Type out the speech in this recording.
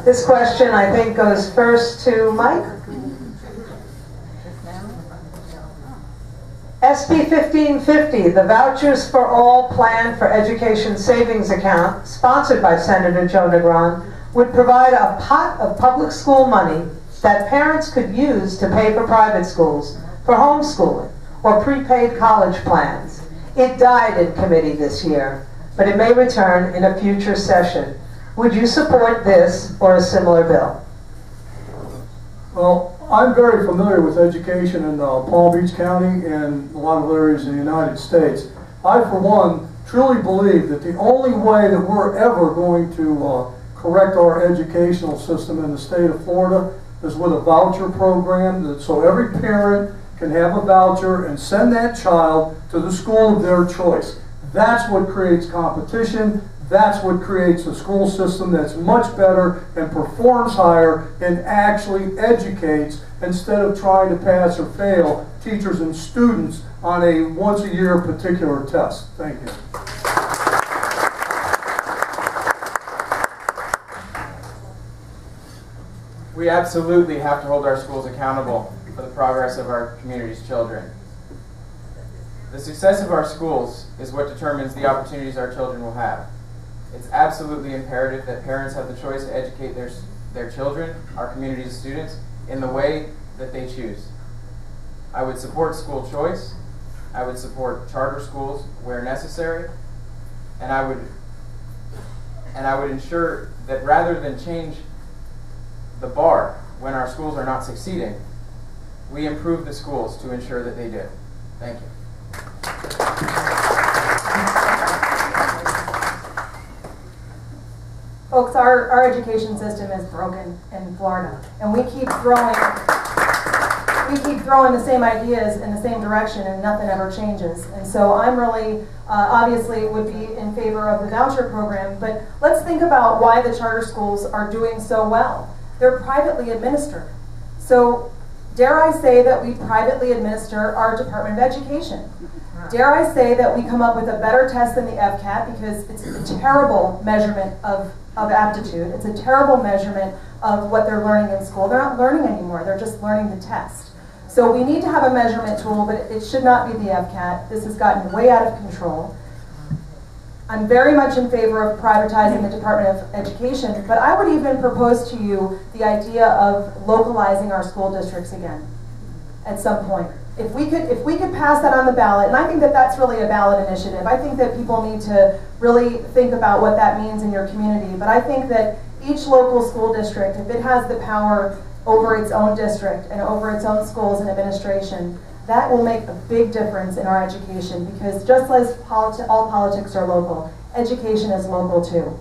This question, I think, goes first to Mike. SB 1550, the Vouchers for All Plan for Education Savings Account, sponsored by Senator Joe Negron, would provide a pot of public school money that parents could use to pay for private schools, for homeschooling, or prepaid college plans. It died in committee this year, but it may return in a future session. Would you support this or a similar bill? Well, I'm very familiar with education in Palm Beach County and a lot of areas in the United States. I, for one, truly believe that the only way that we're ever going to correct our educational system in the state of Florida is with a voucher program, so every parent can have a voucher and send that child to the school of their choice. That's what creates competition. That's what creates a school system that's much better and performs higher and actually educates instead of trying to pass or fail teachers and students on a once-a-year particular test. Thank you. We absolutely have to hold our schools accountable for the progress of our community's children. The success of our schools is what determines the opportunities our children will have. It's absolutely imperative that parents have the choice to educate their children, our community's students, in the way that they choose. I would support school choice. I would support charter schools where necessary. And I would ensure that rather than change the bar when our schools are not succeeding, we improve the schools to ensure that they do. Thank you. Folks, our education system is broken in Florida, and we keep throwing the same ideas in the same direction, and nothing ever changes. And so I'm really, obviously, would be in favor of the voucher program, but let's think about why the charter schools are doing so well. They're privately administered. So dare I say that we privately administer our Department of Education? Dare I say that we come up with a better test than the FCAT, because it's a terrible measurement of aptitude. It's a terrible measurement of what they're learning in school. They're not learning anymore. They're just learning the test. So we need to have a measurement tool, but it should not be the FCAT. This has gotten way out of control. I'm very much in favor of privatizing the Department of Education, but I would even propose to you the idea of localizing our school districts again at some point. If we could pass that on the ballot, and I think that that's really a ballot initiative. I think that people need to really think about what that means in your community. But I think that each local school district, if it has the power over its own district and over its own schools and administration, that will make a big difference in our education, because just as all politics are local, education is local too.